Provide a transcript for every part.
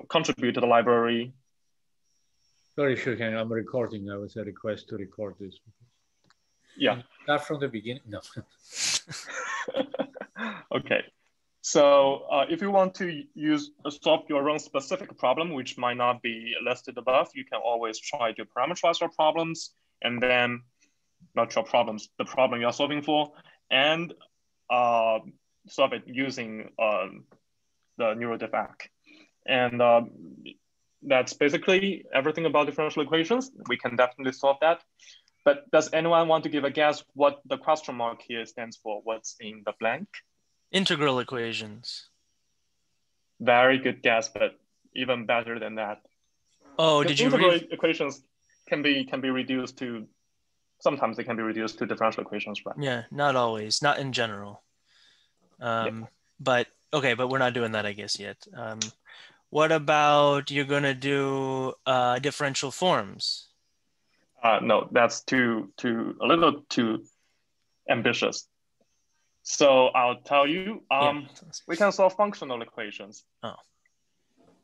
contribute to the library. Sorry, Shuheng, I'm recording. I was a request to record this. Yeah. Not from the beginning, no. Okay. So if you want to solve your own specific problem, which might not be listed above, you can always try to parameterize your problems, and then not your problems, the problem you're solving for, and solve it using the Neurodiffeq. And that's basically everything about differential equations. We can definitely solve that. But does anyone want to give a guess what the question mark here stands for? What's in the blank? Integral equations. Very good guess, but even better than that. Oh, did you integral read? Equations can be reduced to, sometimes they can be reduced to differential equations, right? Yeah, not always, not in general. But okay, but we're not doing that, I guess, yet. What about you're going to do differential forms? No, that's a little too ambitious. So I'll tell you, we can solve functional equations. Oh.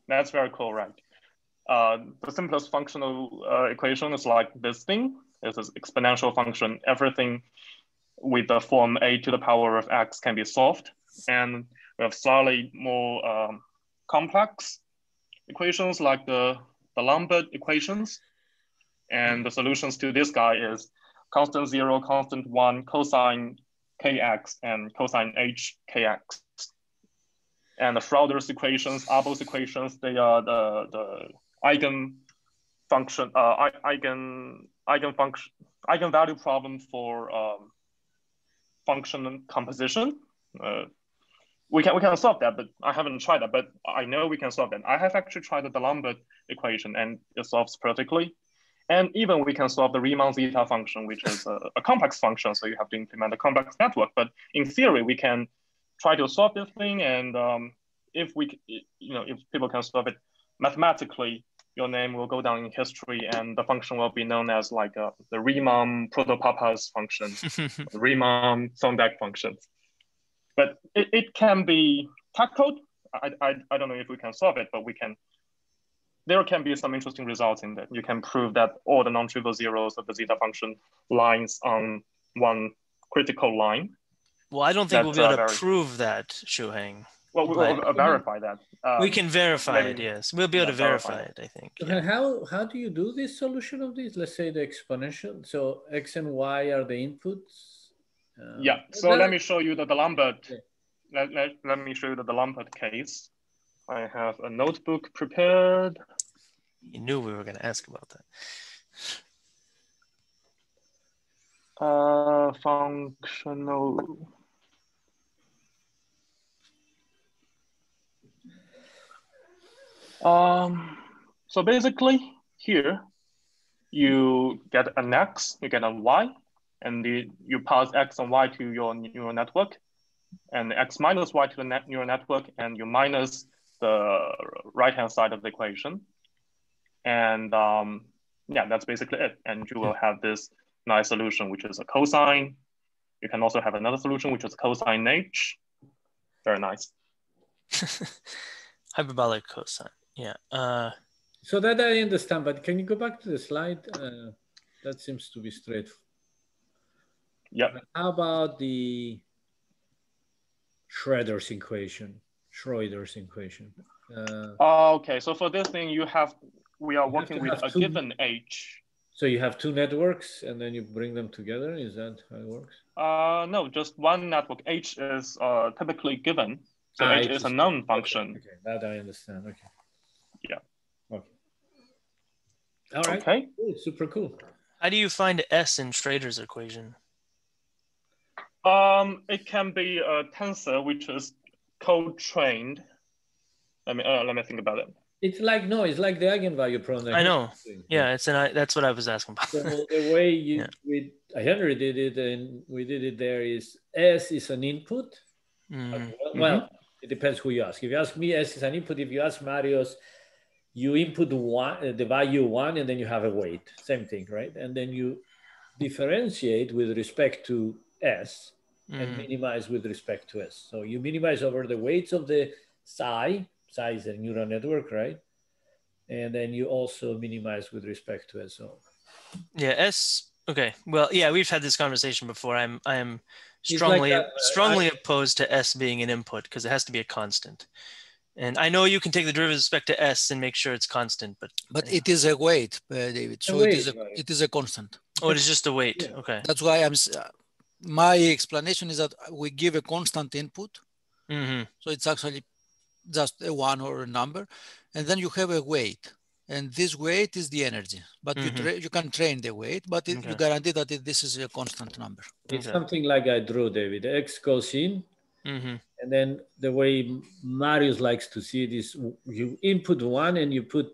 That's very cool, right? The simplest functional equation is like this thing. It's an exponential function. Everything with the form a to the power of x can be solved. And we have slightly more complex equations like the Lambert equations. And the solutions to this guy is constant 0, constant 1, cosine kx, and cosine h kx. And the Schroeder's equations, Abel's equations, they are the eigenvalue problem for function composition. We can solve that, but I haven't tried that, but I know we can solve that. I have actually tried the Lambert equation and it solves perfectly. And even we can solve the Riemann zeta function, which is a complex function, so you have to implement a complex network. But in theory, we can try to solve this thing, and if people can solve it mathematically, your name will go down in history, and the function will be known as like the Riemann protopapas function, the Riemann Thorndike function. But it can be tackled. I don't know if we can solve it, but we can. There can be some interesting results in that. You can prove that all the non-trivial zeros of the zeta function lines on one critical line. Well, I don't think we'll be able to prove that, Shuheng. Well, we'll verify that. We can verify it, yes. We'll be able to verify it, I think. Yeah. How do you do this solution of this? Let's say the exponential. So x and y are the inputs. So let me show you the Lambert. Okay. Let me show you the Lambert case. I have a notebook prepared. You knew we were going to ask about that. Functional. So basically here, you get an x, you get a y, and you pass x and y to your neural network, and x minus y to the neural network, and you minus the right-hand side of the equation. And yeah, that's basically it. And you will have this nice solution, which is a cosine. You can also have another solution, which is cosine h. Very nice. Hyperbolic cosine, yeah. So that I understand, but can you go back to the slide? That seems to be straight. Yeah. How about the Schroeder's equation? Okay, so for this thing, we are working with a given h. So you have two networks and then you bring them together? Is that how it works? No, just one network. H is typically given. So h is a known function. Okay, that I understand. Okay. Yeah. Okay. All right. Okay. Cool. Super cool. How do you find S in Schroeder's equation? It can be a tensor which is co-trained. Let me think about it. It's like the eigenvalue problem. I know. Yeah, that's what I was asking about. So the way Henry did it, and we did it there, is S is an input. Well, it depends who you ask. If you ask me, S is an input. If you ask Marius, you input the value 1, and then you have a weight. Same thing, right? And then you differentiate with respect to S and minimize with respect to S. So you minimize over the weights of the psi. size a neural network, right? And then you also minimize with respect to SO. Yeah, S. Okay. Well, yeah, we've had this conversation before. I'm strongly like strongly opposed to S being an input because it has to be a constant. And I know you can take the derivative with respect to S and make sure it's constant, but it is a weight, David. So it is a constant. Oh, it is just a weight. Yeah. Okay. That's why my explanation is that we give a constant input. So it's actually just a one or a number, and then you have a weight, and this weight is the energy. But you can train the weight, but you guarantee that this is a constant number. It's something like I drew, David. X goes in, and then the way Marius likes to see it is you input one and you put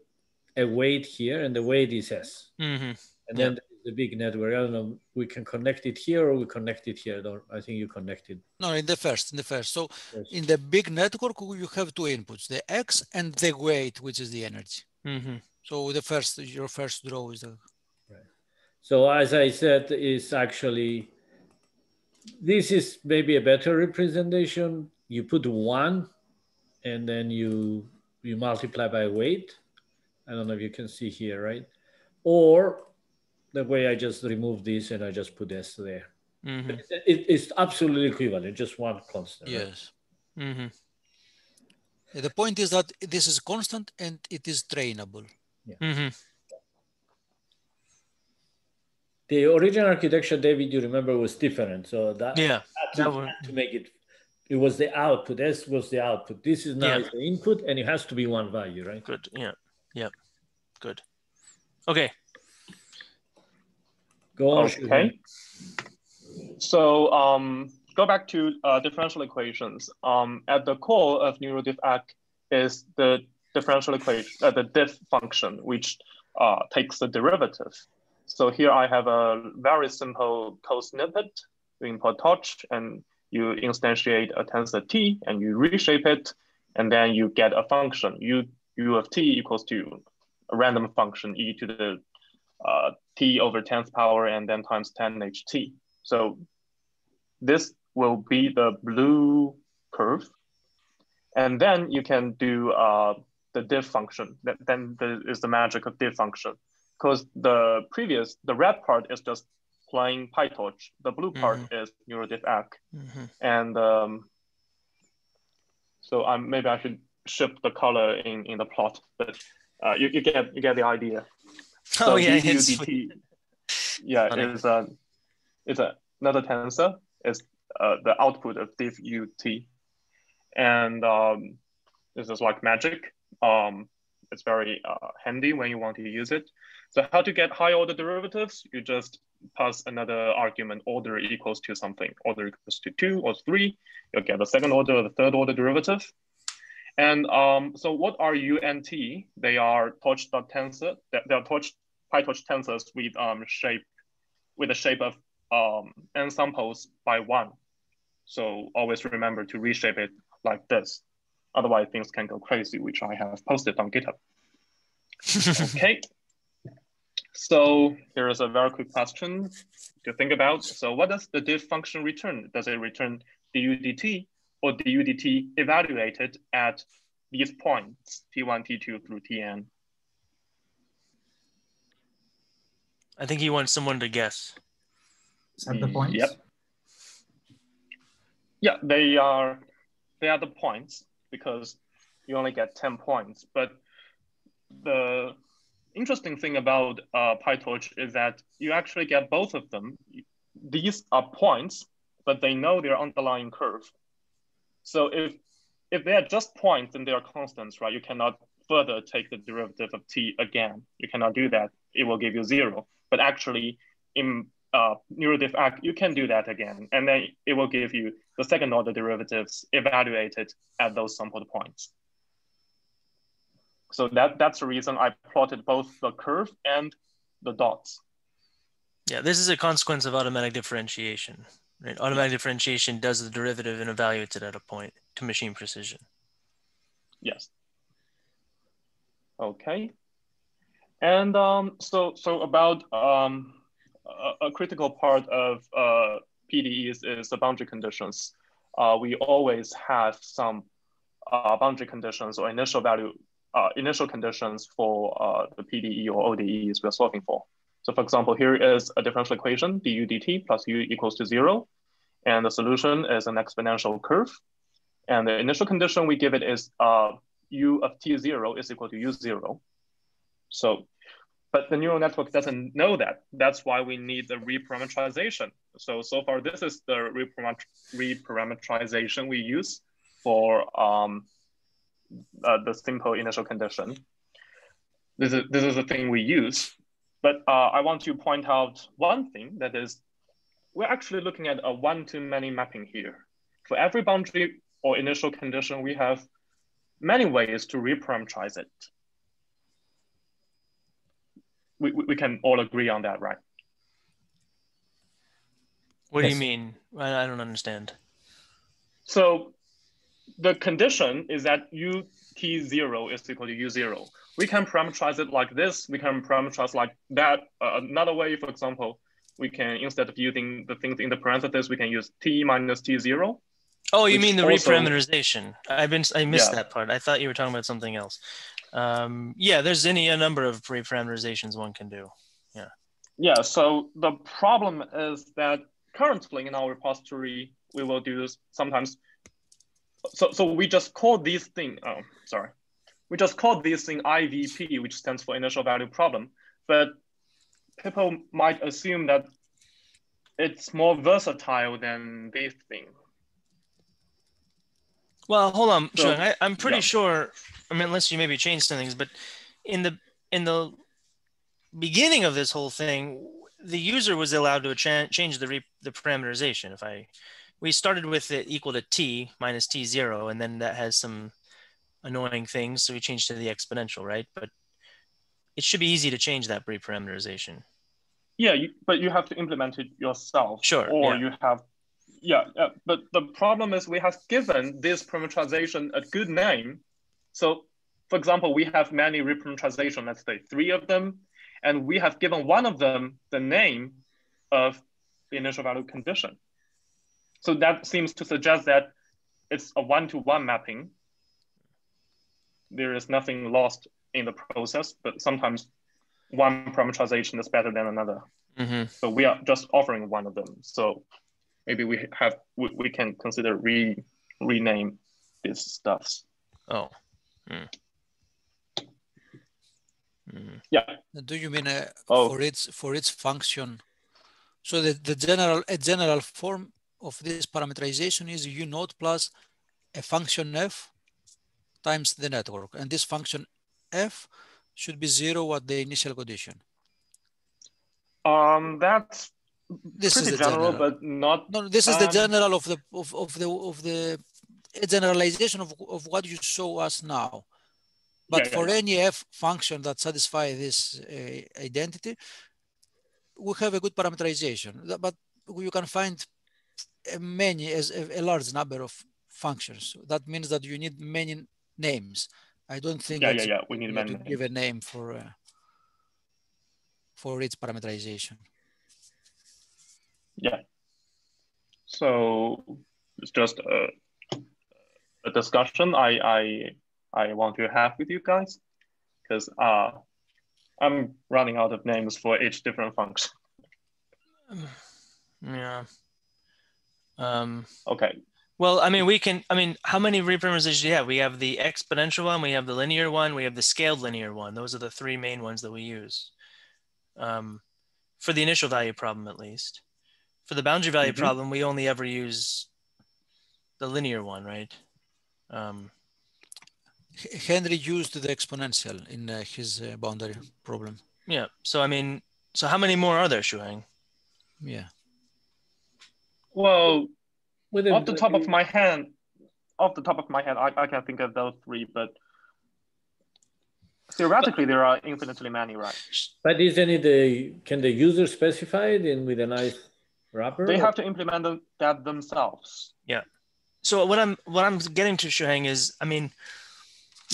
a weight here, and the weight is S. And then the big network, I don't know, we can connect it here or we connect it here. I think you connected. No, in the first. So in the big network, you have two inputs, the X and the weight, which is the energy. So your first draw is the... Right. So as I said, is actually, this is maybe a better representation. You put one and then you multiply by weight. I don't know if you can see here, right? Or the way I just removed this and I just put S there. It's absolutely equivalent, just one constant. Yes. Right? The point is that this is constant and it is trainable. Yeah. The original architecture, David, you remember, was different. So that to make it was the output. S was the output. This is now the input, and it has to be one value, right? Good. Yeah. Yep. Good. Okay. Go on. Okay. So go back to differential equations. At the core of Neurodiffeq is the differential equation, the diff function, which takes the derivative. So here I have a very simple code snippet. You import torch and you instantiate a tensor T and you reshape it, and then you get a function u of T equals to a random function e to the T over 10th power and then times 10 ht. So this will be the blue curve. And then you can do the diff function. Then there is the magic of diff function. Because the red part is just plain PyTorch. The blue part is Neurodiffeq. And so maybe I should shift the color in the plot, but you get the idea. So DUDT, it's another tensor. It's the output of diff ut, and this is like magic. It's very handy when you want to use it. So how to get high order derivatives? You just pass another argument, order equals to something. Order equals to 2 or 3. You'll get the second order or the third order derivative. And so what are U and T? They are torch.tensor. They are PyTorch tensors with the shape of n samples by 1. So always remember to reshape it like this. Otherwise things can go crazy, which I have posted on GitHub. Okay. So here is a very quick question to think about. So what does the diff function return? Does it return dudt or dudt evaluated at these points, T1, T2 through Tn? I think he wants someone to guess. At the points? Yep. Yeah, they are the points because you only get 10 points. But the interesting thing about PyTorch is that you actually get both of them. These are points, but they know their underlying curve. So if they are just points and they are constants, right, you cannot further take the derivative of t again. You cannot do that. It will give you 0. But actually, in Neurodiffeq, you can do that again, and then it will give you the second order derivatives evaluated at those sampled points. So that's the reason I plotted both the curve and the dots. Yeah, this is a consequence of automatic differentiation. Right? Automatic differentiation does the derivative and evaluates it at a point to machine precision. Yes. Okay. And so about a critical part of PDEs is the boundary conditions. We always have some boundary conditions or initial conditions for the PDE or ODEs we're solving for. So for example, here is a differential equation, du dt plus u equals to 0. And the solution is an exponential curve. And the initial condition we give it is u of t0 is equal to u0. So, but the neural network doesn't know that. That's why we need the reparameterization. So far, this is the reparameterization we use for the simple initial condition. This is the thing we use. But I want to point out one thing, that is, we're actually looking at a one-to-many mapping here. For every boundary or initial condition, we have many ways to reparameterize it. We can all agree on that, right? What do you mean? I don't understand. So the condition is that ut0 is equal to u0. We can parameterize it like this. We can parameterize like that. Another way, for example, we can, instead of using the things in the parentheses, we can use t minus t0. Oh, you mean the reparameterization? I missed that part. I thought you were talking about something else. Yeah, there's a number of reparameterizations one can do. Yeah. Yeah. So the problem is that currently in our repository, we will do this sometimes. So we just call these thing. Oh, sorry. We just call this thing IVP, which stands for initial value problem. But people might assume that it's more versatile than this thing. Well, hold on, so, Shuang. I'm pretty sure. I mean, unless you maybe changed some things, but in the beginning of this whole thing, the user was allowed to change the parameterization. We started with it equal to t minus t0, and then that has some annoying things, so we changed to the exponential, right? But it should be easy to change that reparameterization. Yeah, but you have to implement it yourself. Sure. Or you have. Yeah, but the problem is we have given this parameterization a good name. So, for example, we have many reparameterization, let's say 3 of them, and we have given one of them the name of the initial value condition. So that seems to suggest that it's a one-to-one mapping. There is nothing lost in the process, but sometimes one parameterization is better than another. Mm-hmm. So we are just offering one of them. So maybe we can consider rename these stuffs. Oh. Mm. Mm. Yeah. Do you mean for its function? So a general form of this parameterization is u naught plus a function f times the network, and this function f should be 0 at the initial condition. That's pretty general, but not. No, this is the general of the generalization of what you show us now. But for any f function that satisfies this identity, we have a good parameterization. But you can find a large number of functions. That means that you need many names. I don't think we need many to give a name for its parameterization. Yeah. So it's just a discussion I want to have with you guys, because I'm running out of names for each different function. Yeah. Okay. Well, I mean, how many reparameterizations do you have? We have the exponential one, we have the linear one, we have the scaled linear one. Those are the 3 main ones that we use. For the initial value problem, at least. For the boundary value problem, we only ever use the linear one, right? Henry used the exponential in his boundary problem. Yeah. So, I mean, how many more are there, Shuheng? Yeah. Well, off the top of my head, I can think of those 3, but theoretically, there are infinitely many, right? But can the user specify it with a nice wrapper? They have to implement that themselves. Yeah. So what I'm getting to, Shuheng, is, I mean,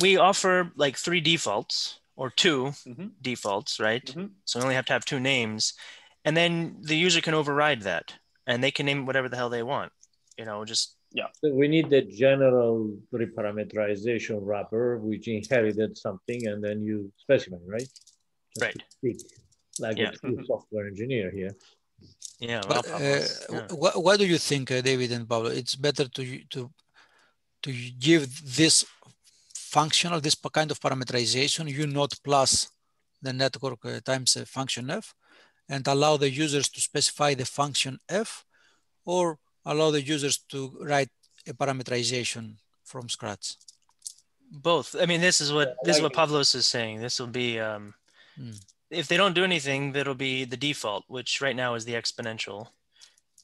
we offer like 3 defaults or 2 defaults, right? So we only have to have 2 names, and then the user can override that, and they can name whatever the hell they want. You know, just Yeah. So we need the general reparameterization wrapper, which inherited something, and then you specify, right? Just right. To speak like a true software engineer here. Yeah. Well, but, what do you think, David and Pablo? It's better to give this functional, this kind of parameterization, U naught plus the network times a function f, and allow the users to specify the function f, or allow the users to write a parameterization from scratch? Both. I mean, this is what Pavlos is saying. This will be if they don't do anything, that'll be the default, which right now is the exponential,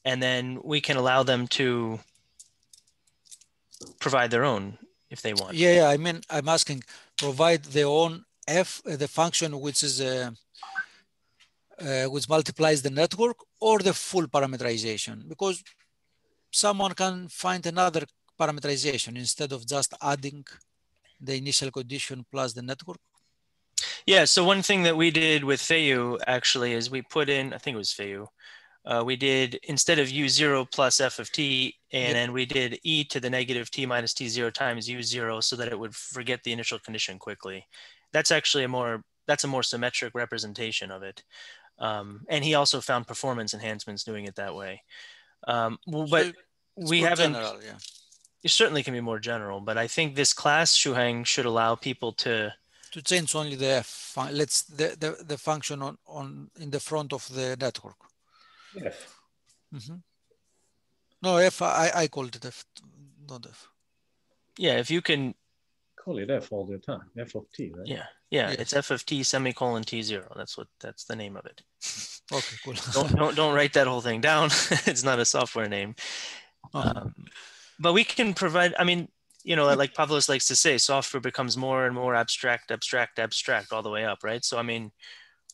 and then we can allow them to provide their own if they want. Yeah, I mean, I'm asking, provide their own f, the function which is which multiplies the network, or the full parameterization, because someone can find another parameterization instead of just adding the initial condition plus the network. Yeah, so one thing that we did with Feu actually is we put in, I think it was Feu, we did, instead of U0 plus f of t, and then we did e to the negative t minus t0 times U0 so that it would forget the initial condition quickly. That's actually that's a more symmetric representation of it. And he also found performance enhancements doing it that way. But So we haven't, general, yeah. It certainly can be more general, but I think this class, Shuheng, should allow people to change only the f, let's the function on in the front of the network. F. No, f, I called it f, not f. Yeah, if you can call it f all the time, f of t, right? Yeah, yes. It's f of t semicolon t0. That's the name of it. Okay, cool. don't write that whole thing down. It's not a software name. But we can provide, I mean, like Pavlos likes to say, software becomes more and more abstract all the way up, right? So, I mean,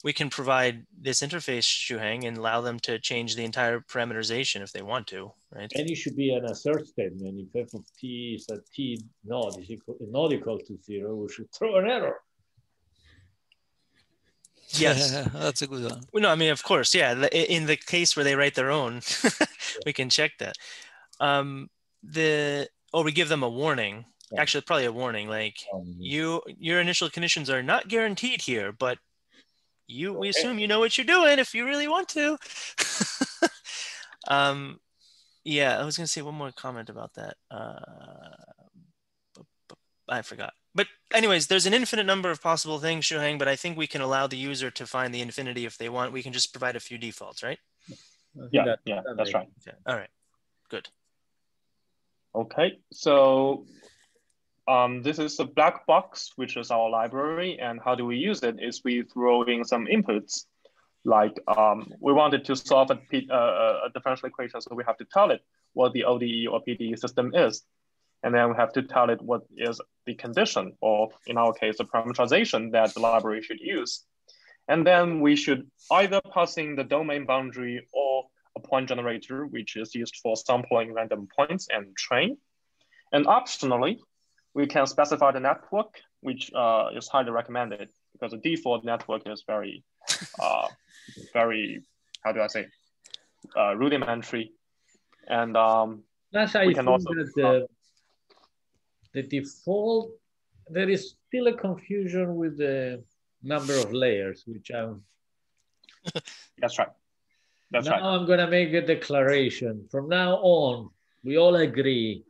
we can provide this interface, Shuheng, and allow them to change the entire parameterization if they want to, right? And it should be an assert statement. If f of t is a t not equal to 0, we should throw an error. Yes. That's a good one. Well, no, I mean, of course, yeah. In the case where they write their own, we can check that. Or we give them a warning. Actually, probably a warning, like your initial conditions are not guaranteed here, but we assume you know what you're doing if you really want to. Yeah, I was gonna say one more comment about that. I forgot. But anyways, there's an infinite number of possible things, Shuheng, but I think we can allow the user to find the infinity if they want. We can just provide a few defaults, right? Yeah, that's right. Okay. All right, good. Okay, so this is a black box, which is our library. And how do we use it? Is we throw in some inputs. Like we wanted to solve a differential equation, so we have to tell it what the ODE or PDE system is. And then we have to tell it what is the condition, or in our case, the parameterization that the library should use. And then we should either pass in the domain boundary or a point generator, which is used for sampling random points and train. And optionally, we can specify the network, which is highly recommended because the default network is very, how do I say, rudimentary. And that's how we can also that the default. There is still a confusion with the number of layers, which I'm. That's right. That's right. Now I'm going to make a declaration. From now on, we all agree.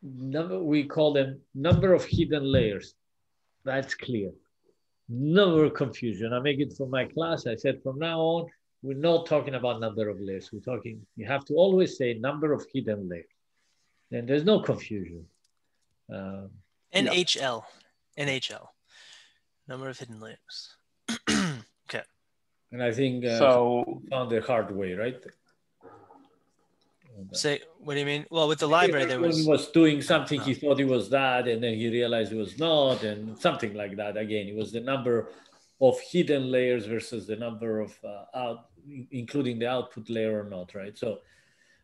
We call them number of hidden layers. That's clear. No confusion. I make it for my class. I said from now on, we're not talking about number of layers. We're talking, you have to always say number of hidden layers. Then there's no confusion. NHL. NHL. Number of hidden layers. Okay. And I think so found the hard way, right? Say, what do you mean? Well, with the library, there was doing something, he thought it was that, and then he realized it was not, and something like that. Again, it was the number of hidden layers versus the number of including the output layer or not, right? So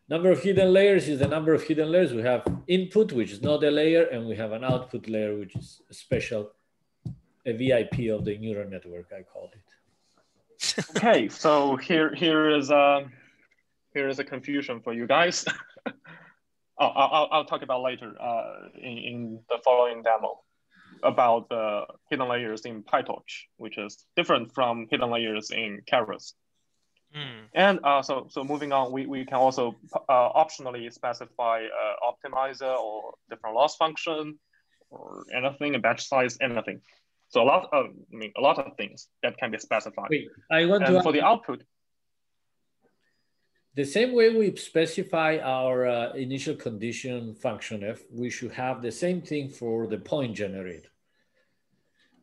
number of hidden layers is the number of hidden layers. We have input, which is not a layer, and we have an output layer, which is a VIP of the neural network, I call it. Okay, so here is a confusion for you guys. I'll talk about later in the following demo about the hidden layers in PyTorch, which is different from hidden layers in Keras. And so moving on, we can also optionally specify optimizer or different loss function or anything, a batch size, anything. So a lot of things that can be specified. Wait, I want and to for the output. The same way we specify our initial condition function f, we should have the same thing for the point generator.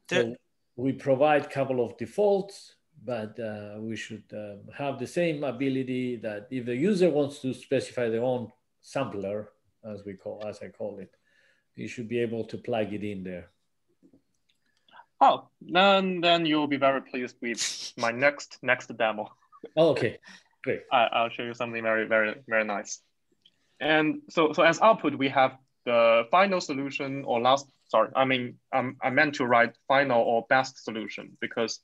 So we provide a couple of defaults, but we should have the same ability that if the user wants to specify their own sampler, as I call it, you should be able to plug it in there. Oh, then you'll be very pleased with my next demo. Oh, okay, great. I'll show you something very, very, very nice. And so as output, we have the final solution or last. Sorry, I meant to write final or best solution because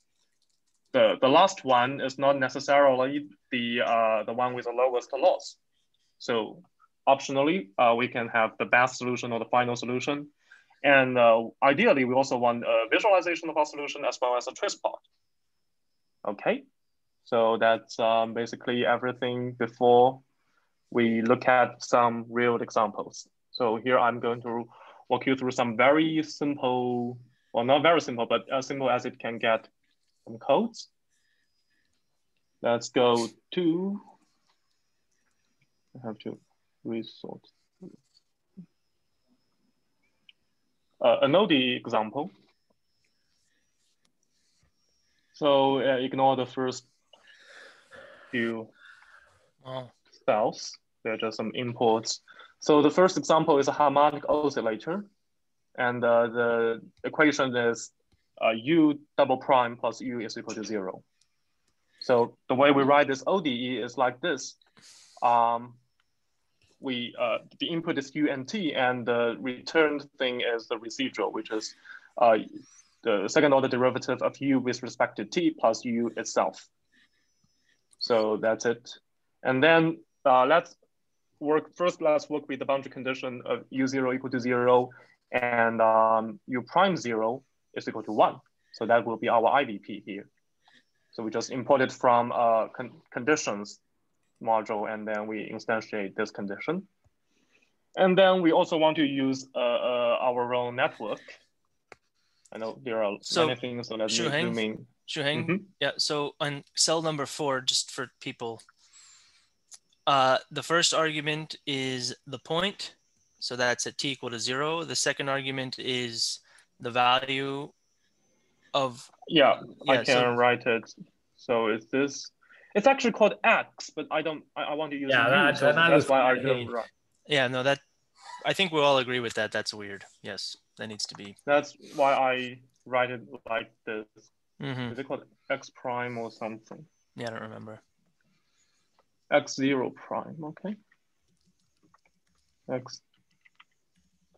the last one is not necessarily the one with the lowest loss. So optionally, we can have the best solution or the final solution. And ideally, we also want a visualization of our solution as well as a trace plot. Okay, so that's basically everything before we look at some real examples. So here I'm going to walk you through some very simple, well, not very simple, but as simple as it can get, some codes. Let's go to, I have to resort. An ODE example. So ignore the first few cells. They're just some imports. So the first example is a harmonic oscillator. And the equation is u double prime plus u is equal to 0. So the way we write this ODE is like this. The input is u and t, and the returned thing is the residual, which is the second order derivative of u with respect to t plus u itself. So that's it. And then let's work with the boundary condition of u0 equal to 0 and u prime 0 is equal to 1. So that will be our IVP here. So we just import it from conditions module, and then we instantiate this condition. And then we also want to use our own network. I know there are many things, so let me zoom in. Yeah, so on cell number 4, just for people, the first argument is the point. So that's at t equal to 0. The second argument is the value of... Yeah, I can write it. So it's this. It's actually called x, but I want to use u, so that's why I don't write. Yeah, no, that, I think we'll all agree with that. That's weird. Yes, that needs to be. That's why I write it like this. Is it called x prime or something? Yeah, I don't remember. x0 prime, okay.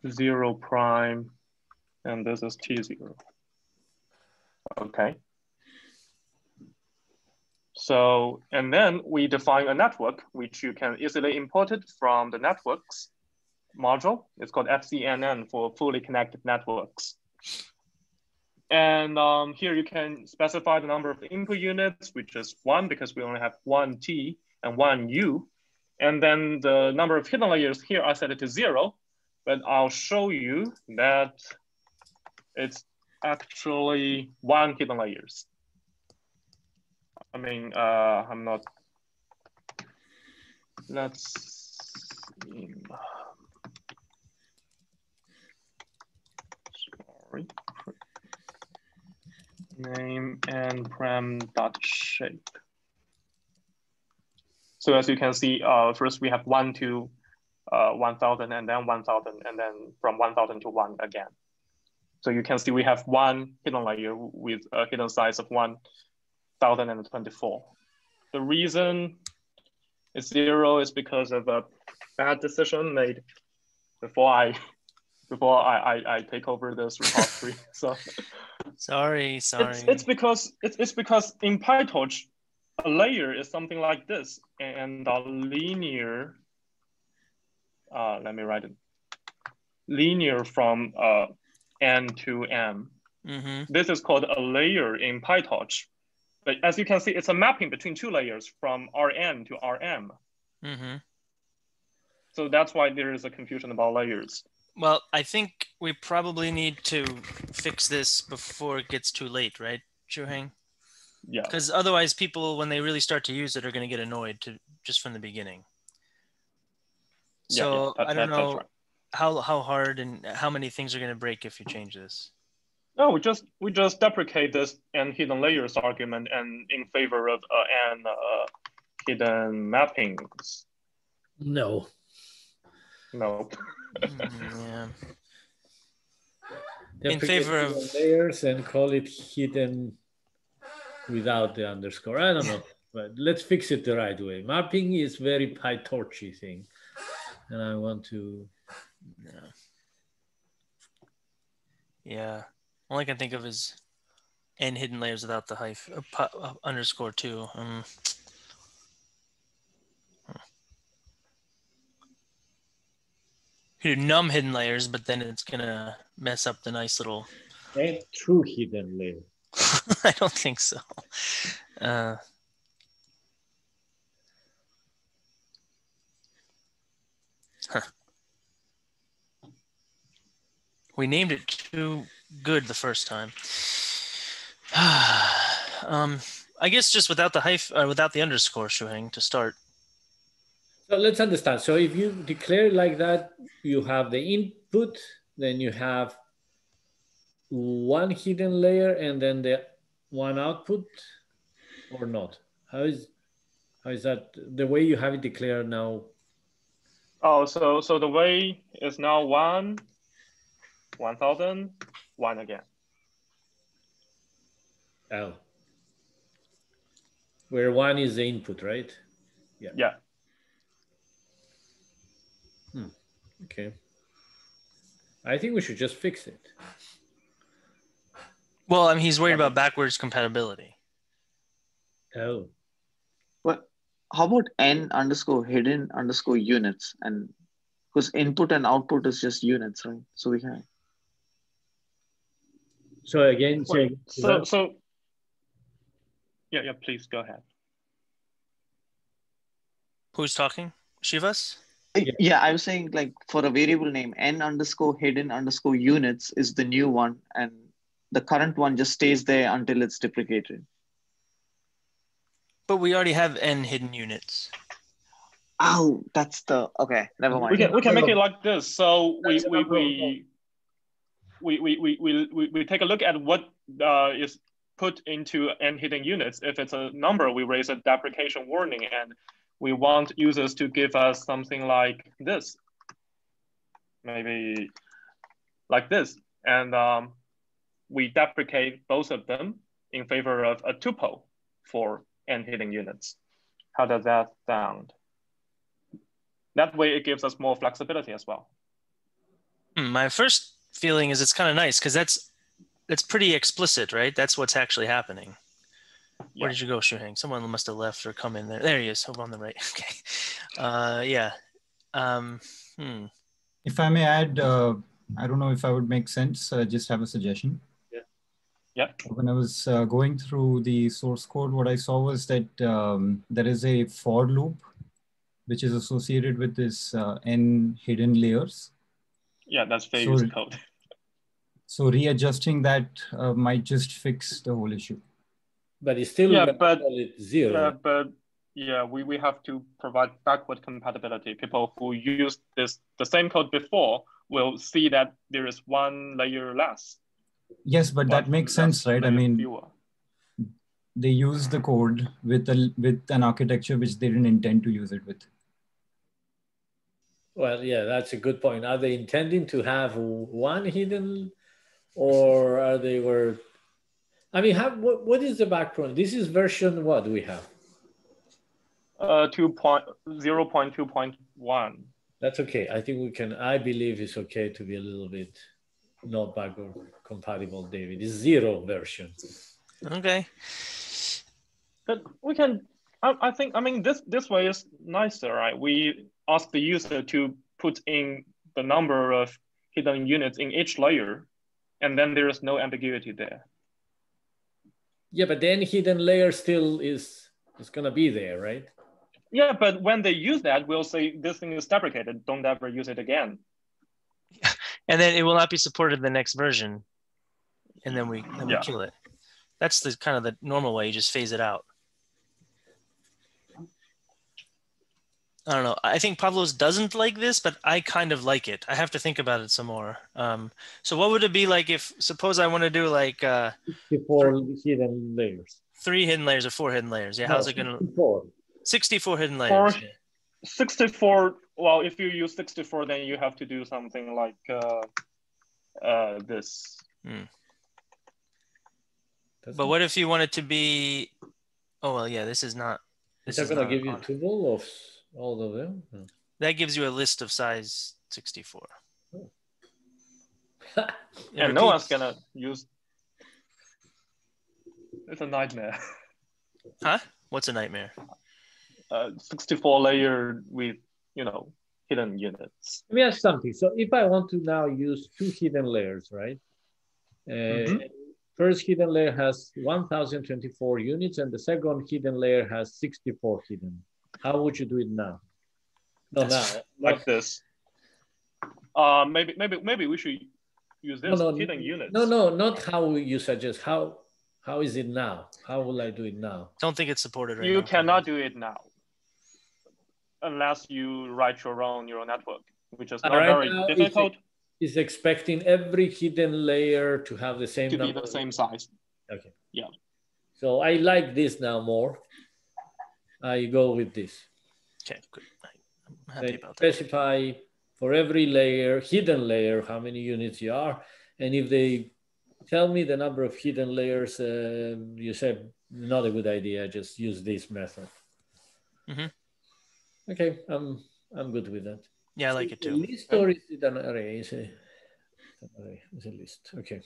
x0 prime, and this is t0. Okay. So, and then we define a network, which you can easily import it from the networks module. It's called FCNN for fully connected networks. And here you can specify the number of input units, which is 1 because we only have 1 T and 1 U. And then the number of hidden layers here, I set it to 0, but I'll show you that it's actually 1 hidden layers. I'm not, let's see. Sorry. Name and param.shape. So as you can see, first we have 1 to 1000 and then 1000 and then from 1000 to 1 again. So you can see we have 1 hidden layer with a hidden size of 1024. The reason it's 0 is because of a bad decision made before I take over this repository. So sorry. It's because in PyTorch, a layer is something like this, and a linear let me write it, linear from n to m. This is called a layer in PyTorch. But as you can see, it's a mapping between two layers from Rn to Rm. So that's why there is a confusion about layers. Well, I think we probably need to fix this before it gets too late, right, Shuheng? Yeah. Because otherwise people, when they really start to use it, are going to get annoyed just from the beginning. So I don't know how hard and how many things are going to break if you change this. No, we just deprecate this and hidden layers argument and in favor of hidden mappings. No. No. Yeah. In favor of layers and call it hidden without the underscore. I don't know, but let's fix it the right way. Mapping is very PyTorchy thing, and I want to. Yeah. All I can think of is n hidden layers without the hyphen underscore too. You do num hidden layers, but then it's gonna mess up the nice little. And true hidden layer. I don't think so. We named it too good the first time. I guess just without the hyphen, without the underscore, Shuheng, to start. So let's understand. So if you declare like that, you have the input, then you have one hidden layer and then the one output, or not? How is that the way you have it declared now? Oh, so the way is now 1, 1000, 1 again. Oh. Where 1 is the input, right? Yeah. Yeah. Okay. I think we should just fix it. Well, I mean, he's worried about backwards compatibility. Oh. Well, how about n underscore hidden underscore units? And because input and output is just units, right? So we have. So again, yeah, please go ahead. Who's talking? Shivas? Yeah, I was saying like for a variable name, n underscore hidden underscore units is the new one, and the current one just stays there until it's deprecated. But we already have n hidden units. Oh, that's the okay. Never mind. We can make it like this. So we take a look at what is put into n hidden units. If it's a number, we raise a deprecation warning, and we want users to give us something like this, maybe like this, and we deprecate both of them in favor of a tuple for n hidden units. How does that sound? That way it gives us more flexibility as well. My first feeling is it's kind of nice because that's pretty explicit, right? That's what's actually happening. Where did you go, Shuheng? Someone must have left or come in there. There he is, over on the right. Okay. Yeah. If I may add, I don't know if I would make sense. I just have a suggestion. Yeah. When I was going through the source code, what I saw was that there is a for loop which is associated with this n hidden layers. Yeah, that's Fei's code. So readjusting that might just fix the whole issue. But it's still zero. But we have to provide backward compatibility. People who use the same code before will see that there is one layer less. Yes, but that makes sense, right? I mean, they use the code with an architecture which they didn't intend to use it with. Well, yeah, that's a good point. Are they intending to have one hidden, or are they were? I mean, what is the background? This is version what do we have? 0.2.1. That's okay. I think we can. I believe it's okay to be a little bit not backward compatible, David. It's 0 version. Okay. But we can. I mean, this way is nicer, right? We ask the user to put in the number of hidden units in each layer, and then there is no ambiguity there. Yeah, but then hidden layer still is going to be there, right? Yeah, but when they use that, we'll say this thing is deprecated. Don't ever use it again. And then it will not be supported in the next version. And then we kill it. That's the kind of the normal way. You just phase it out. I don't know. I think Pavlos doesn't like this, but I kind of like it. I have to think about it some more. So what would it be like if, suppose I want to do like 64 hidden layers. 3 hidden layers or 4 hidden layers? Yeah, how's it going to? 64 hidden layers. Yeah. 64. Well, if you use 64, then you have to do something like this. But what if you want it to be? Oh well, yeah. This is not. Is that going to give you a table of all of them? No. That gives you a list of size 64. Oh. And no one's gonna use. It's a nightmare. Huh? What's a nightmare? 64 layer with, hidden units. Let me ask something. So if I want to now use 2 hidden layers, right? First hidden layer has 1024 units and the second hidden layer has 64 hidden. How would you do it now? No, now. Like this. Maybe we should use this hidden units. No, not how you suggest. How is it now? How will I do it now? Don't think it's supported right now. You cannot do it now. Unless you write your own neural network, which is not very difficult. Is expecting every hidden layer to have the same number. To be the same size. Okay. Yeah. So I like this now more. I go with this. Okay, good. I'm happy about that. Specify for every layer, hidden layer, how many units you are. And if they tell me the number of hidden layers, you said not a good idea, just use this method. Okay, I'm good with that. Yeah, I like it too. List or is it an array? It's a list. Okay.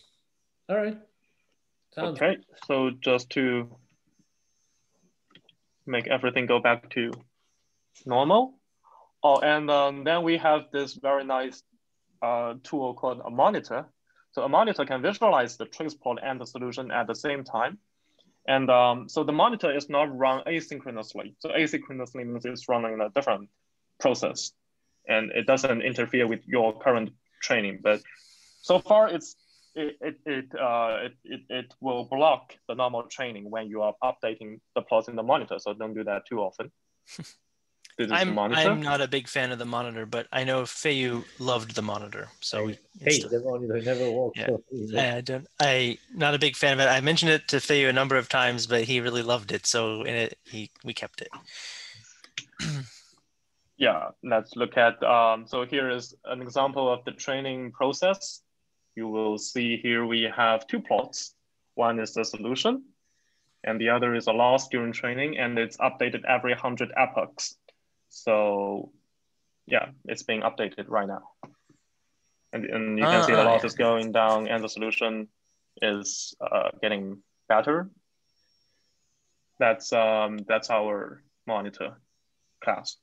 All right. Sounds okay. So just to make everything go back to normal. Oh, and then we have this very nice tool called a monitor. So a monitor can visualize the trace plot and the solution at the same time. And so the monitor is not run asynchronously. So asynchronously means it's running in a different process. And it doesn't interfere with your current training, but so far it will block the normal training when you are updating the plots in the monitor. So don't do that too often. I'm not a big fan of the monitor, but I know Feiyu loved the monitor. So the monitor never works. Yeah, I'm not a big fan of it. I mentioned it to Feiyu a number of times, but he really loved it. So we kept it. Yeah, let's look at, so here is an example of the training process. You will see here we have 2 plots. One is the solution, and the other is a loss during training, and it's updated every 100 epochs. So yeah, it's being updated right now. And you can see the loss is going down and the solution is getting better. That's our monitor class.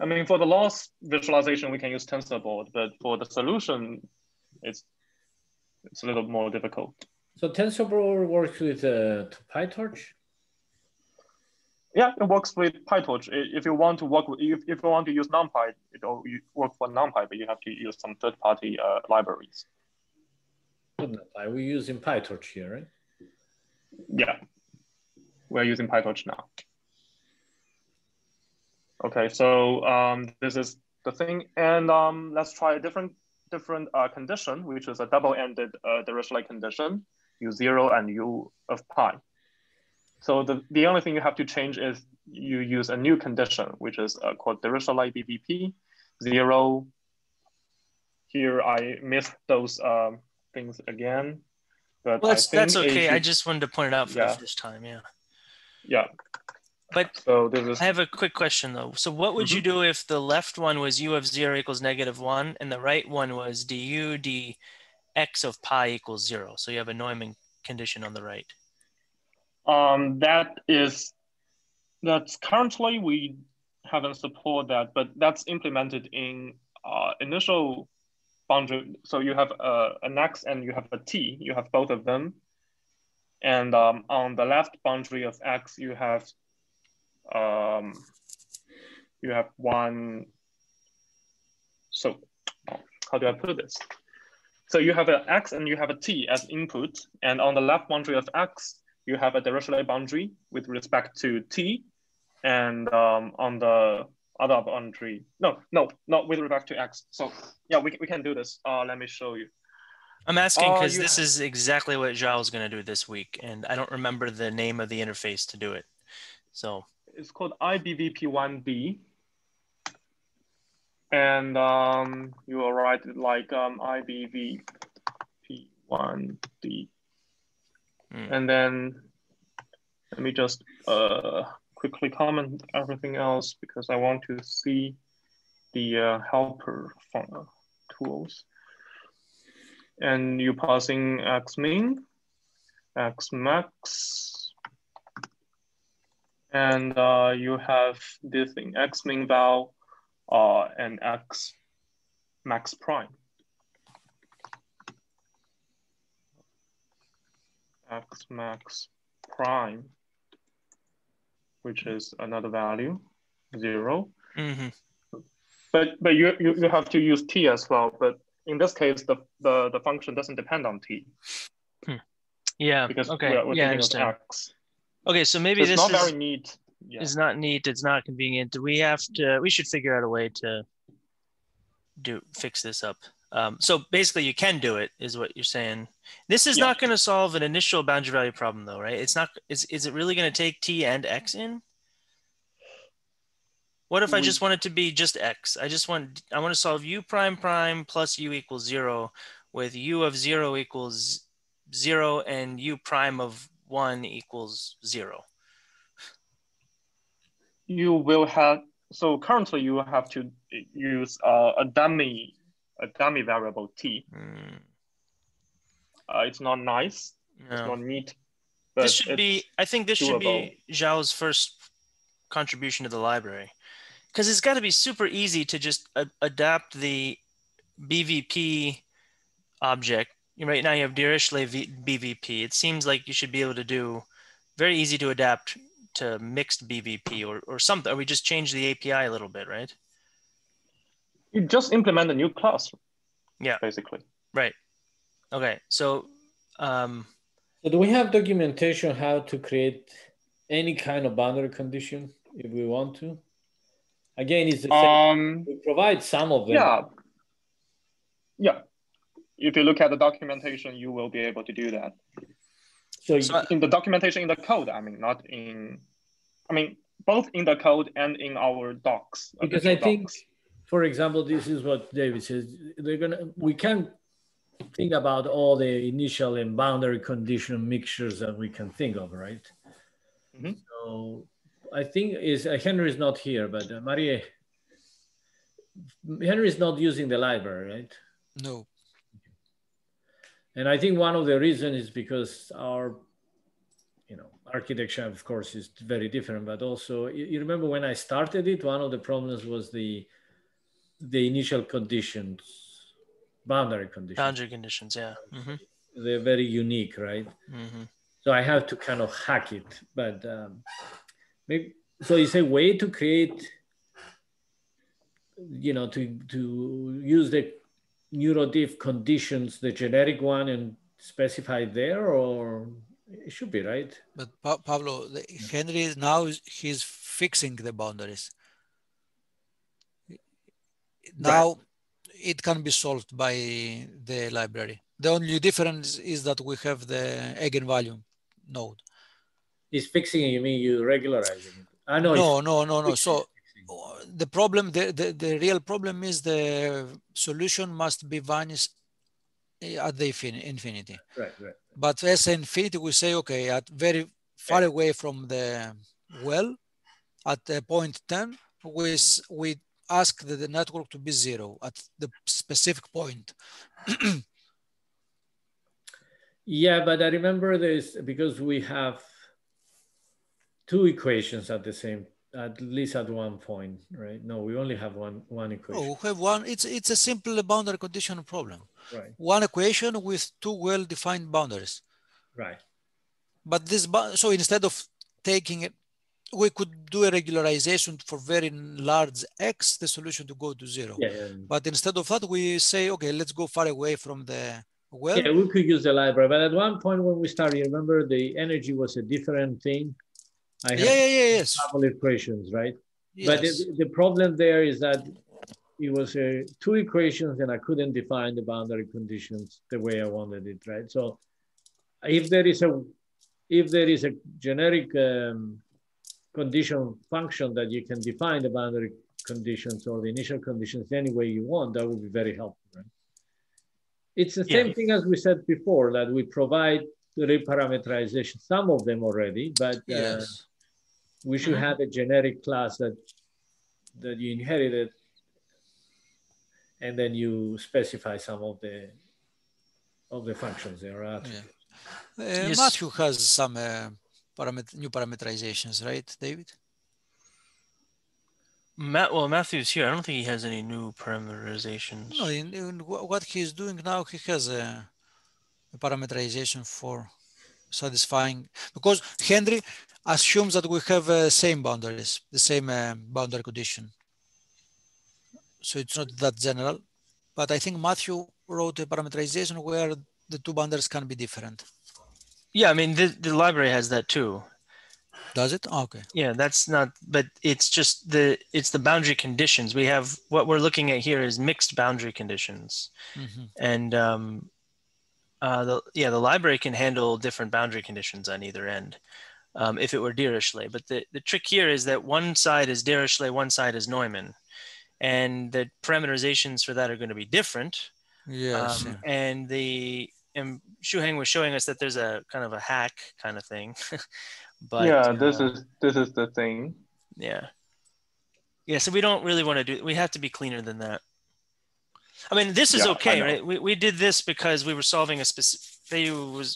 I mean, for the loss visualization, we can use TensorBoard, but for the solution, it's a little more difficult. So TensorBoard works with PyTorch? Yeah, it works with PyTorch. If you want to work with, if you want to use NumPy, it'll work for NumPy, but you have to use some third-party libraries. NumPy, we're using PyTorch here, right? Yeah, we're using PyTorch now. Okay, so this is the thing, and let's try a different condition, which is a double-ended Dirichlet condition, U0 and U of pi. So the only thing you have to change is you use a new condition, which is called Dirichlet BBP 0. Here I missed those things again, but well, that's okay. I just wanted to point it out for the first time. Yeah. Yeah. But so I have a quick question though. So what would you do if the left one was U of 0 equals -1 and the right one was du dx of pi equals 0? So you have a Neumann condition on the right. That's currently we haven't support that, but that's implemented in initial boundary. So you have an X and you have a T, you have both of them. And on the left boundary of X, you have one. So how do I put this? So you have an X and you have a T as input. And on the left boundary of X, you have a dirichlet boundary with respect to T. And on the other boundary, no, not with respect to X. So yeah, we can do this. Let me show you. I'm asking because this is exactly what Zhao is going to do this week. And I don't remember the name of the interface to do it. So it's called IBVP1D. And you will write it like IBVP1D. And then let me just quickly comment everything else because I want to see the helper tools. And you passing xmin, xmax, and you have this thing, xmin val and x max prime. X max prime, which is another value, 0. Mm-hmm. But you have to use t as well. But in this case, the function doesn't depend on t. Yeah. Because okay. we're dealing with x. Okay, so maybe so this is not very neat. Yeah. It's not neat. It's not convenient. We should figure out a way to fix this up. So basically, you can do it, is what you're saying. This is not going to solve an initial boundary value problem, though, right? It's not. Is it really going to take t and x in? What if I just want it to be just x? I want to solve u prime prime plus u equals 0, with u of 0 equals 0 and u prime of 1 equals 0. You will have, so currently you have to use a dummy variable t. It's not nice. No. It's not neat. But this should be. I think this should be Zhao's first contribution to the library, because it's got to be super easy to just adapt the BVP object. Right now you have Dirichlet BVP. It seems like you should be able to do very easy to adapt to mixed BVP or something, or we just change the API a little bit, right? You just implement a new class. Yeah. Basically. Right. Okay. So so do we have documentation how to create any kind of boundary condition if we want to? Again, it's the same. We provide some of them. Yeah. Yeah. If you look at the documentation, you will be able to do that. So in the documentation, in the code, both in the code and in our docs. Because I think, for example, this is what David says. We can think about all the initial and boundary condition mixtures that we can think of, right? Mm-hmm. So I think Henry is not here, but Marie, Henry is not using the library, right? No. And I think one of the reasons is because our, architecture, of course, is very different. But also, you remember when I started it, one of the problems was the initial conditions, boundary conditions. Boundary conditions, yeah. Mm-hmm. They're very unique, right? Mm-hmm. So I have to kind of hack it. But maybe, so it's a way to create, to use the Neurodiffeq conditions, the generic one, and specify there, or it should be, right? But Pablo, Henry now he's fixing the boundaries. Now it can be solved by the library. The only difference is that we have the eigenvalue node. He's fixing it, you mean you regularizing it? I know. No. So the problem, the real problem is the solution must be vanished at the infinity. Right. But as infinity, we say, okay, at very far away from the well, at the point 10, we ask the network to be 0 at the specific point. Yeah, but I remember this because we have two equations at the at least at one point, right? No, we only have one equation. Oh, we have one. It's a simple boundary condition problem. Right. One equation with two well-defined boundaries. Right. But this, so instead of taking it, we could do a regularization for very large X, the solution to go to 0. Yeah. But instead of that, we say, okay, let's go far away from the well. Yeah, we could use the library, but at one point when we started, remember the energy was a different thing. I have yes. couple equations, right? Yes. But the problem there is that it was two equations and I couldn't define the boundary conditions the way I wanted it, right? So if there is a generic condition function that you can define the boundary conditions or the initial conditions any way you want, that would be very helpful, right? It's the same thing as we said before, that we provide the reparameterization, some of them already, but we should have a generic class that you inherited, and then you specify some of the functions there. Yes. Matthew has some new parameterizations, right, David? Well, Matthew's here. I don't think he has any new parameterizations. No, in what he's doing now, he has a parameterization for satisfying, because Henry assumes that we have same boundaries, the same boundary condition. So it's not that general, but I think Matthew wrote a parameterization where the two boundaries can be different. Yeah, I mean, the library has that too. Does it? Oh, okay. Yeah, that's not, but it's just it's the boundary conditions. We have, what we're looking at here is mixed boundary conditions. And the library can handle different boundary conditions on either end if it were Dirichlet. But the trick here is that one side is Dirichlet, one side is Neumann. And the parameterizations for that are going to be different. Yes. And Shuheng was showing us that there's a kind of a hack kind of thing. But yeah, this is the thing. Yeah. So we don't really want to do, we have to be cleaner than that. I mean, this is okay, right? We did this because we were solving a specific,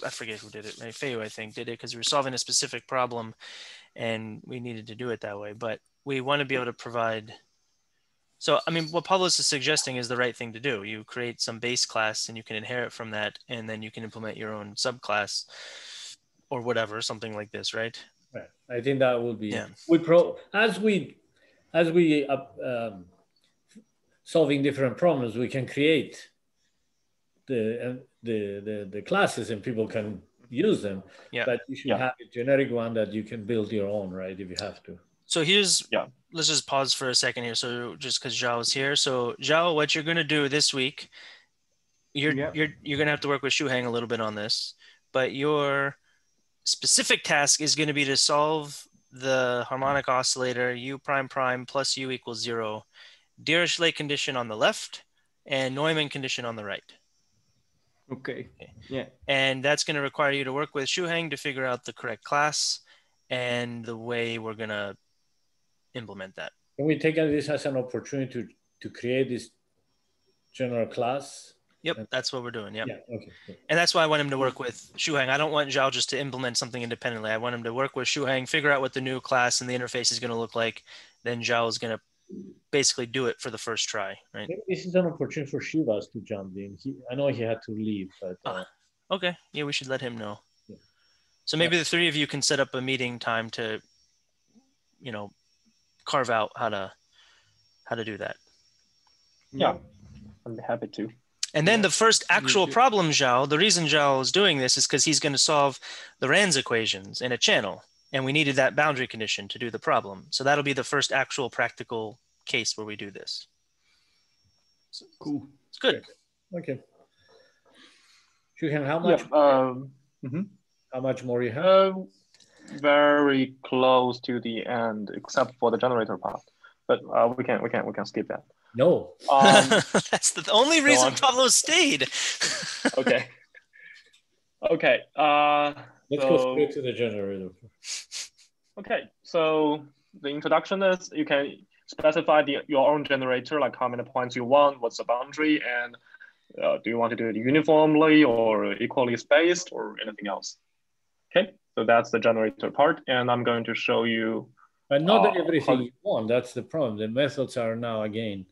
I forget who did it, right? Feu, I think, did it because we were solving a specific problem and we needed to do it that way. But we want to be able to provide. So, I mean, what Pavlos is suggesting is the right thing to do. You create some base class and you can inherit from that, and then you can implement your own subclass or whatever, something like this, right? Right. I think that would be, as we solving different problems, we can create the classes and people can use them. Yeah. But you should have a generic one that you can build your own, right? If you have to. So here's, let's just pause for a second here. So just because Zhao is here. So Zhao, what you're going to do this week, you're going to have to work with Shuheng a little bit on this, but your specific task is going to be to solve the harmonic oscillator U prime prime plus U equals 0, Dirichlet condition on the left and Neumann condition on the right. Okay. Yeah. And that's going to require you to work with Shuheng to figure out the correct class and the way we're going to implement that. Can we take this as an opportunity to create this general class? Yep, that's what we're doing. Yep. Yeah. Okay. Good. And that's why I want him to work with Shuheng. I don't want Zhao just to implement something independently. I want him to work with Shuheng, figure out what the new class and the interface is going to look like. Then Zhao is going to basically do it for the first try, right? Maybe this is an opportunity for Shivas to jump in. I know he had to leave, but okay. Yeah, we should let him know. Yeah. So maybe the three of you can set up a meeting time to, carve out how to do that. Yeah, I'd be happy to. And then the first actual problem, Zhao, the reason Zhao is doing this is because he's going to solve the Ran's equations in a channel. And we needed that boundary condition to do the problem. So that'll be the first actual practical case where we do this. Cool. It's good. Okay. Shuheng, how much? How much more you have? Very close to the end, except for the generator part. But we can skip that. No. That's the only reason Pablo stayed. Okay. Okay. Let's go straight to the generator. Okay. So the introduction is you can specify your own generator, like how many points you want, what's the boundary, and do you want to do it uniformly or equally spaced or anything else? Okay. So that's the generator part, and I'm going to show you But not everything you want. That's the problem. The methods are now again.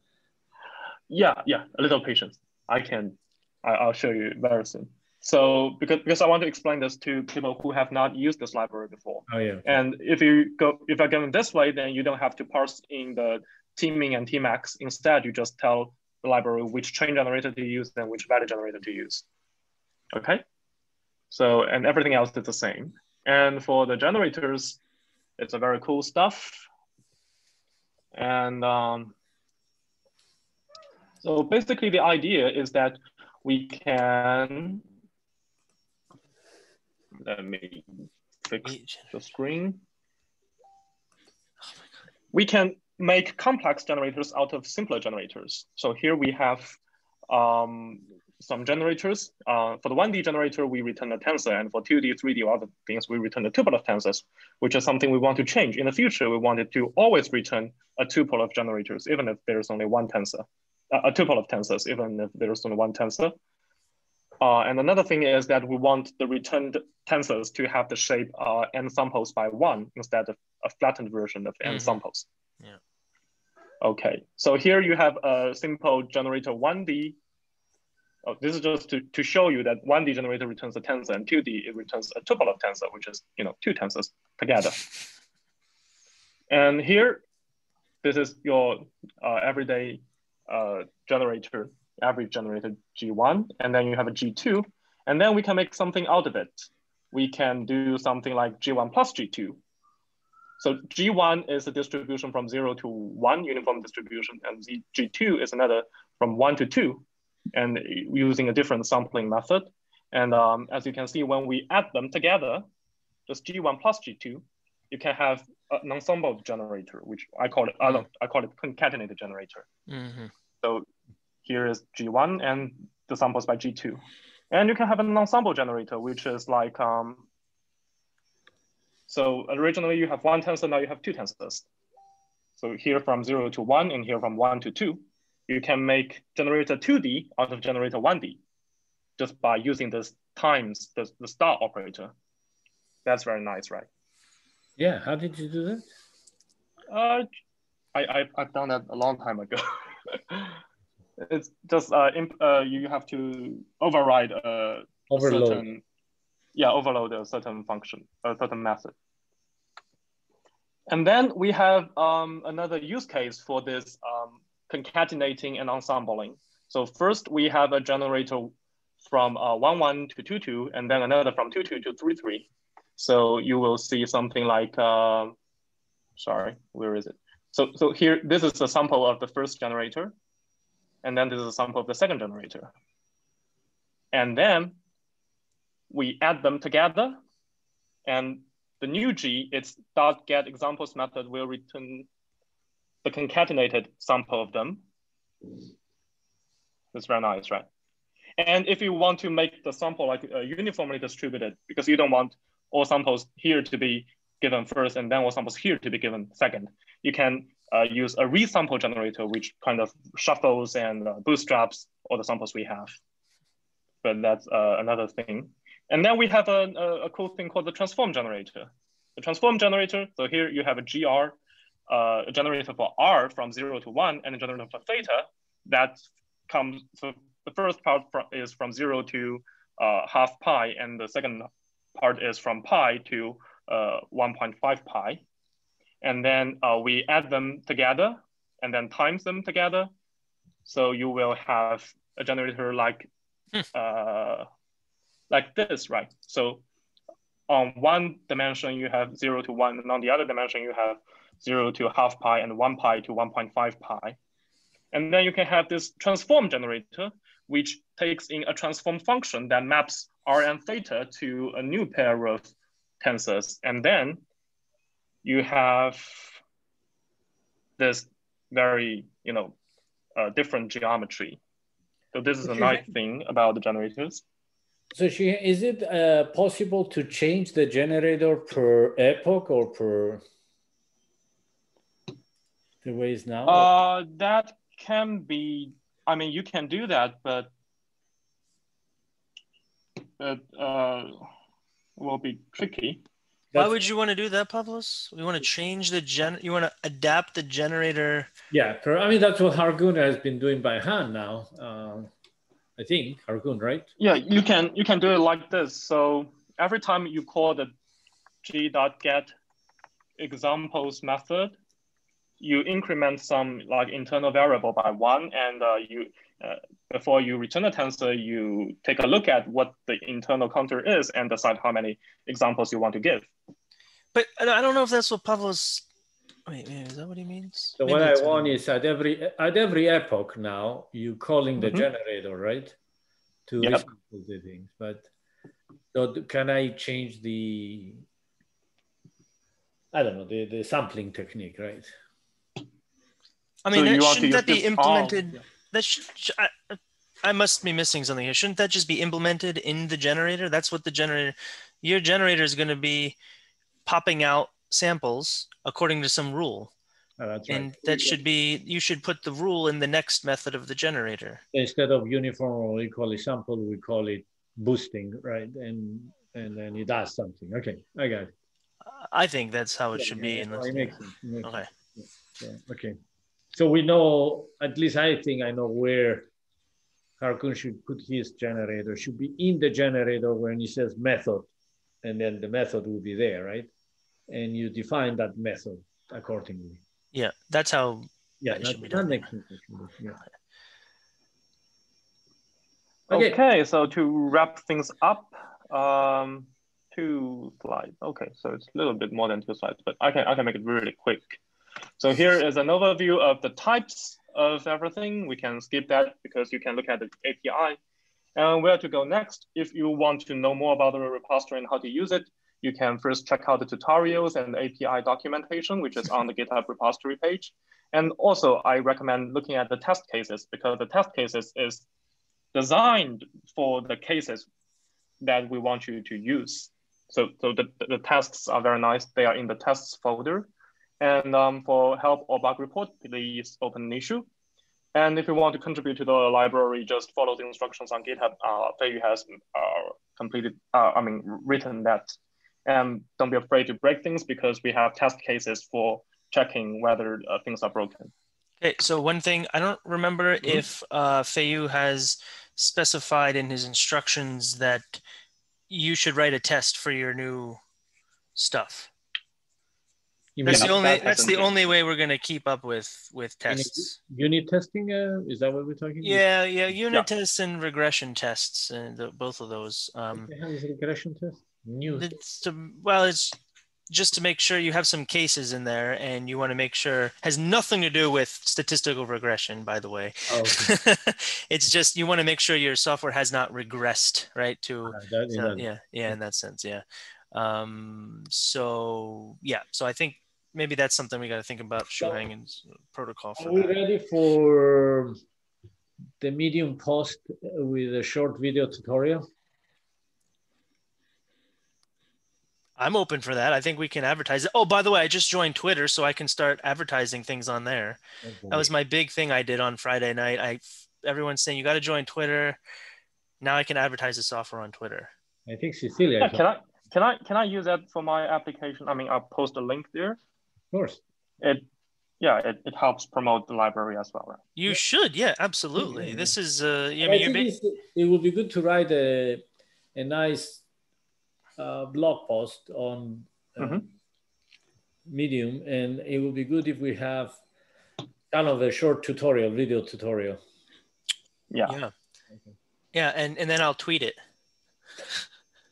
Yeah, a little patience. I'll show you very soon. So because I want to explain this to people who have not used this library before. Oh yeah. And if you're going this way, then you don't have to parse in the tmin and tmax. Instead, you just tell the library which train generator to use and which value generator to use. Okay. So, and everything else is the same. And for the generators, it's a very cool stuff. And so basically the idea is that we can, let me fix the screen. We can make complex generators out of simpler generators. So here we have some generators. For the 1D generator, we return a tensor, and for 2D, 3D, or other things, we return a tuple of tensors, which is something we want to change. In the future, we wanted to always return a tuple of generators, even if there's only one tensor, a tuple of tensors, even if there's only one tensor. And another thing is that we want the returned tensors to have the shape n samples by 1 instead of a flattened version of n samples. Yeah. Okay, so here you have a simple generator 1D. Oh, this is just to show you that 1D generator returns a tensor, and 2D it returns a tuple of tensor, which is two tensors together. And here, this is your everyday generator, average generator G1, and then you have a G2, and then we can make something out of it. We can do something like G1 plus G2. So G1 is a distribution from 0 to 1, uniform distribution, and G2 is another from 1 to 2, and using a different sampling method. And as you can see, when we add them together, just G1 plus G2, you can have an ensemble generator, which I call it concatenated generator. So here is G1 and the samples by G2. And you can have an ensemble generator, which is like, so originally you have one tensor, now you have two tensors. So here from 0 to 1 and here from 1 to 2, you can make generator 2D out of generator 1D just by using this times the star operator. That's very nice, right? Yeah, how did you do that? I've done that a long time ago. It's just you have to override overload. Overload a certain function, a certain method. And then we have another use case for this concatenating and ensembling. So first we have a generator from 1, 1 to 2, 2, and then another from 2, 2 to 3, 3. So you will see something like, sorry, where is it? So here, this is a sample of the first generator. And then this is a sample of the second generator. And then we add them together. And the new G, its .get examples method will return the concatenated sample of them. That's very nice, right? And if you want to make the sample like uniformly distributed, because you don't want all samples here to be given first and then all samples here to be given second, you can use a resample generator, which kind of shuffles and bootstraps all the samples we have. But that's another thing. And then we have a cool thing called the transform generator. The transform generator, so here you have a GR, a generator for R from 0 to 1, and a generator for theta that comes, so the first part is from 0 to half pi, and the second part is from pi to 1.5 pi. And then we add them together and then times them together. So you will have a generator like this, right? So on one dimension, you have 0 to 1, and on the other dimension, you have 0 to half pi and 1 pi to 1.5 pi. And then you can have this transform generator, which takes in a transform function that maps R and theta to a new pair of tensors. And then you have this very, different geometry. So this is a nice thing about the generators. So is it possible to change the generator per epoch or per the way it's now? That can be, you can do that, but it will be tricky. Why would you want to do that, Pavlos? You want to change you want to adapt the generator? Yeah, I mean, that's what Hargun has been doing by hand now. I think Hargun, right? Yeah, you can do it like this. So every time you call the g.get examples method, you increment some like internal variable by 1, and before you return the tensor, you take a look at what the internal counter is and decide how many examples you want to give. But I don't know if that's what Pavlos. Wait, is that what he means? So what I want is at every epoch now, you calling the generator, right? To resample the things. But so can I change the, I don't know, the sampling technique, right? I mean, so shouldn't that be implemented? That I must be missing something here. Shouldn't that just be implemented in the generator? That's what your generator is going to be popping out samples according to some rule. Oh, that's and right. That should be, you should put the rule in the next method of the generator. Instead of uniform or equally sample, we call it boosting, right? And then it does something. Okay, I got it. I think that's how it should be. It makes sense. Okay. Okay. So we know, at least I think I know where Harkun should put his generator. Should be in the generator when he says method, and then the method will be there, right? And you define that method accordingly. Yeah, that's how. Yeah, that makes sense. Yeah. Okay, so to wrap things up, 2 slides. Okay, so it's a little bit more than 2 slides, but I can make it really quick. So here is an overview of the types of everything. We can skip that because you can look at the API. And where to go next? If you want to know more about the repository and how to use it, you can first check out the tutorials and the API documentation, which is on the GitHub repository page. And also, I recommend looking at the test cases because the test cases is designed for the cases that we want you to use. So the tests are very nice. They are in the tests folder. And for help or bug report, please open an issue. And if you want to contribute to the library, just follow the instructions on GitHub. Fei has written that. And don't be afraid to break things because we have test cases for checking whether things are broken. Okay, so one thing, I don't remember if Fei has specified in his instructions that you should write a test for your new stuff. That's the only way we're going to keep up with tests. Unit testing, is that what we're talking about? Yeah, unit tests and regression tests, and both of those. How is a regression test? It's just to make sure you have some cases in there, and you want to make sure has nothing to do with statistical regression, by the way. Oh, okay. It's just you want to make sure your software has not regressed, right? In that sense, yeah. So I think maybe that's something we got to think about. Shuhangen's protocol. Are we ready for the Medium post with a short video tutorial? I'm open for that. I think we can advertise it. Oh, by the way, I just joined Twitter, so I can start advertising things on there. Okay. That was my big thing I did on Friday night. Everyone's saying you got to join Twitter. Now I can advertise the software on Twitter. I think Cecilia. Yeah, can I use that for my application? I mean, I'll post a link there. Of course. It helps promote the library as well, right? You should, yeah, absolutely. Yeah. This is it would be good to write a nice blog post on Medium, and it would be good if we have kind of a short video tutorial. Yeah, and then I'll tweet it.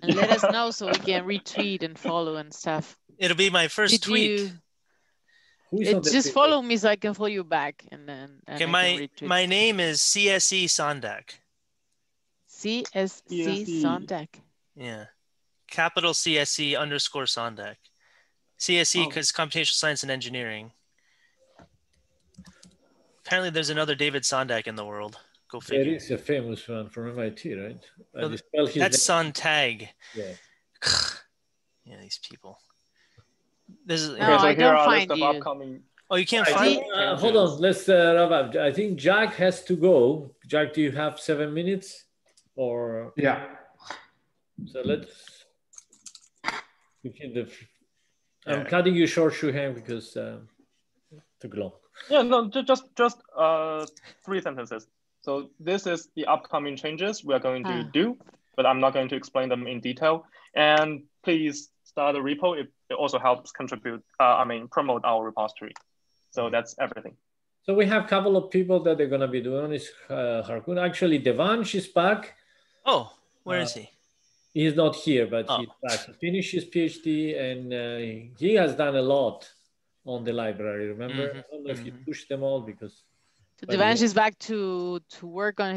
And let us know so we can retweet and follow and stuff. It'll be my first tweet. Just follow me so I can follow you back, and then. Okay, my name is CSE Sondak. CSE Sondak. Yeah, capital CSE _ Sondak. CSE because computational science and engineering. Apparently, there's another David Sondak in the world. Go figure. There is a famous one from MIT, right? That's Sontag. Yeah. Yeah, these people. I don't find you. Upcoming... Oh, you can't find. Hold on, let's wrap up. I think Jack has to go. Jack, do you have 7 minutes? Or yeah. So let's. I'm cutting you short, Shuheng, because took long. Yeah, no, just 3 sentences. So this is the upcoming changes we are going to do, but I'm not going to explain them in detail. And please start a repo. It also helps contribute, promote our repository. So that's everything. So we have a couple of people that they're going to be doing this. Harkun. Actually, Devansh is back. Oh, where is he? He's not here, but he's back. He finished his PhD, and he has done a lot on the library. Remember, I don't know if you pushed them all because. So Devansh is back to work on his